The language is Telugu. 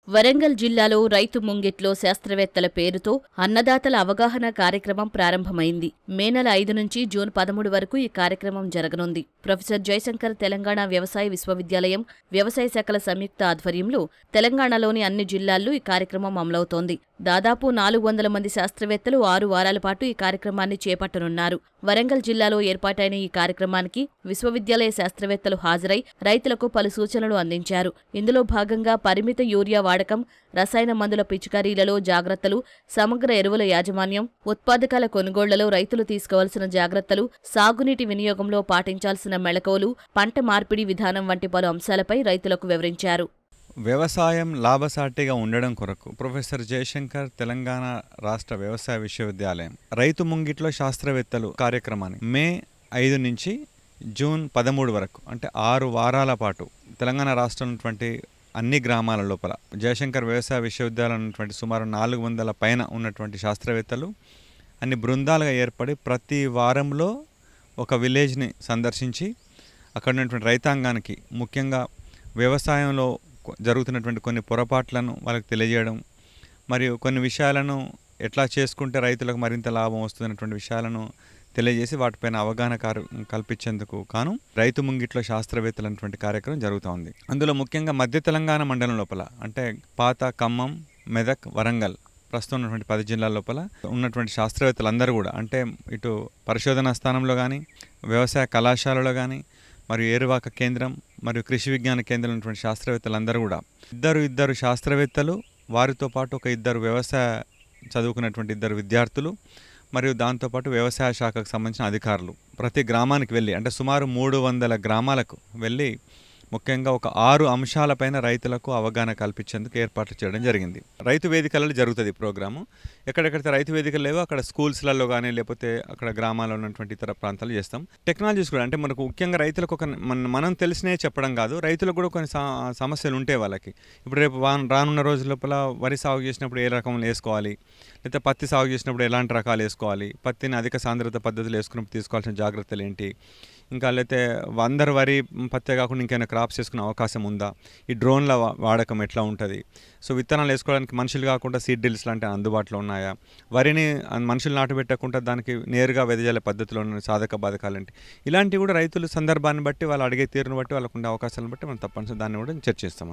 వరంగల్ జిల్లాలో రైతు ముంగిట్లో శాస్త్రవేత్తల పేరుతో అన్నదాతల అవగాహన కార్యక్రమం ప్రారంభమైంది. మే నెల 5 నుంచి జూన్ 13 వరకు ఈ కార్యక్రమం జరగనుంది. ప్రొఫెసర్ జయశంకర్ తెలంగాణ వ్యవసాయ విశ్వవిద్యాలయం, వ్యవసాయ శాఖల సంయుక్త ఆధ్వర్యంలో తెలంగాణలోని అన్ని జిల్లాల్లో ఈ కార్యక్రమం అమలవుతోంది. దాదాపు 400 మంది శాస్త్రవేత్తలు 6 వారాల పాటు ఈ కార్యక్రమాన్ని చేపట్టనున్నారు. వరంగల్ జిల్లాలో ఏర్పాటైన ఈ కార్యక్రమానికి విశ్వవిద్యాలయ శాస్త్రవేత్తలు హాజరై రైతులకు పలు సూచనలు అందించారు. ఇందులో భాగంగా పరిమిత యూరియా వాడకం, రసాయన మందుల పిచికారీలలో జాగ్రత్తలు, సమగ్ర ఎరువుల యాజమాన్యం, ఉత్పాదకాల కొనుగోళ్లలో రైతులు తీసుకోవాల్సిన జాగ్రత్తలు, సాగునీటి వినియోగంలో పాటించాల్సిన మెళకువలు, పంట మార్పిడి విధానం వంటి పలు అంశాలపై రైతులకు వివరించారు. వ్యవసాయం లాభసాటిగా ఉండడం కొరకు ప్రొఫెసర్ జయశంకర్ తెలంగాణ రాష్ట్ర వ్యవసాయ విశ్వవిద్యాలయం రైతు ముంగిట్లో శాస్త్రవేత్తలు కార్యక్రమాన్ని మే 5 నుంచి జూన్ 13 వరకు అంటే 6 వారాల పాటు తెలంగాణ రాష్ట్రం అన్ని గ్రామాల లోపల జయశంకర్ వ్యవసాయ విశ్వవిద్యాలయం ఉన్నటువంటి సుమారు 400 పైన ఉన్నటువంటి శాస్త్రవేత్తలు అన్ని బృందాలుగా ఏర్పడి ప్రతి వారంలో ఒక విలేజ్ని సందర్శించి అక్కడ ఉన్నటువంటి రైతాంగానికి ముఖ్యంగా వ్యవసాయంలో జరుగుతున్నటువంటి కొన్ని పొరపాట్లను వాళ్ళకి తెలియజేయడం, మరియు కొన్ని విషయాలను ఎట్లా చేసుకుంటే రైతులకు మరింత లాభం వస్తున్నటువంటి విషయాలను తెలియజేసి వాటిపైన అవగాహన కల్పించేందుకు కాను రైతు ముంగిట్లో శాస్త్రవేత్తలు అనేటువంటి కార్యక్రమం జరుగుతోంది. అందులో ముఖ్యంగా మధ్య తెలంగాణ మండలం లోపల అంటే పాత, ఖమ్మం, మెదక్, వరంగల్ ప్రస్తుతం ఉన్నటువంటి 10 జిల్లాల లోపల ఉన్నటువంటి శాస్త్రవేత్తలందరూ కూడా అంటే ఇటు పరిశోధనా స్థానంలో కానీ, వ్యవసాయ కళాశాలలో కానీ, మరియు ఏరువాక కేంద్రం మరియు కృషి విజ్ఞాన కేంద్రం ఉన్నటువంటి శాస్త్రవేత్తలందరూ కూడా ఇద్దరు శాస్త్రవేత్తలు, వారితో పాటు ఒక 2 వ్యవసాయ చదువుకున్నటువంటి 2 విద్యార్థులు మరియు దాంతోపాటు వ్యవసాయ శాఖకు సంబంధించిన అధికారులు ప్రతి గ్రామానికి వెళ్ళి అంటే సుమారు 300 గ్రామాలకు వెళ్ళి ముఖ్యంగా ఒక 6 అంశాలపైన రైతులకు అవగాహన కల్పించేందుకు ఏర్పాట్లు చేయడం జరిగింది. రైతు వేదికలలో జరుగుతుంది ఈ ప్రోగ్రాము. ఎక్కడెక్కడైతే రైతు వేదికలు లేవో అక్కడ స్కూల్స్లలో కానీ లేకపోతే అక్కడ గ్రామాల్లో ఉన్నటువంటి ఇతర ప్రాంతాలు చేస్తాం. టెక్నాలజీస్ కూడా అంటే మనకు ముఖ్యంగా రైతులకు మనం తెలిసినవి చెప్పడం కాదు, రైతులకు కూడా కొన్ని సమస్యలు ఉంటాయి వాళ్ళకి. ఇప్పుడు రేపు రానున్న రోజుల లోపల వరి సాగు చేసినప్పుడు ఏ రకం వేసుకోవాలి, లేకపోతే పత్తి సాగు చేసినప్పుడు ఎలాంటి రకాలు వేసుకోవాలి, పత్తిని అధిక సాంద్రత పద్ధతులు వేసుకున్నప్పుడు తీసుకోవాల్సిన జాగ్రత్తలు ఏంటి, ఇంకా లేకపోతే అందరు వరి పత్తే కాకుండా ఇంకైనా క్రాప్స్ వేసుకునే అవకాశం ఉందా, ఈ డ్రోన్ల వాడకం ఎట్లా ఉంటుంది, సో విత్తనాలు వేసుకోవడానికి మనుషులు కాకుండా సీడ్ డ్రిల్స్ లాంటివి అందుబాటులో ఉన్నాయా, వరిని మనుషులు నాటుపెట్టకుండా దానికి నేరుగా వెదజల్లే పద్ధతిలో ఉన్న సాధక బాధకాలు ఏంటి, ఇలాంటివి కూడా రైతులు సందర్భాన్ని బట్టి వాళ్ళు అడిగే తీరును బట్టి వాళ్ళకు ఉండే అవకాశాలను బట్టి మనం తప్పనిసరి దాన్ని కూడా చర్చిస్తాం.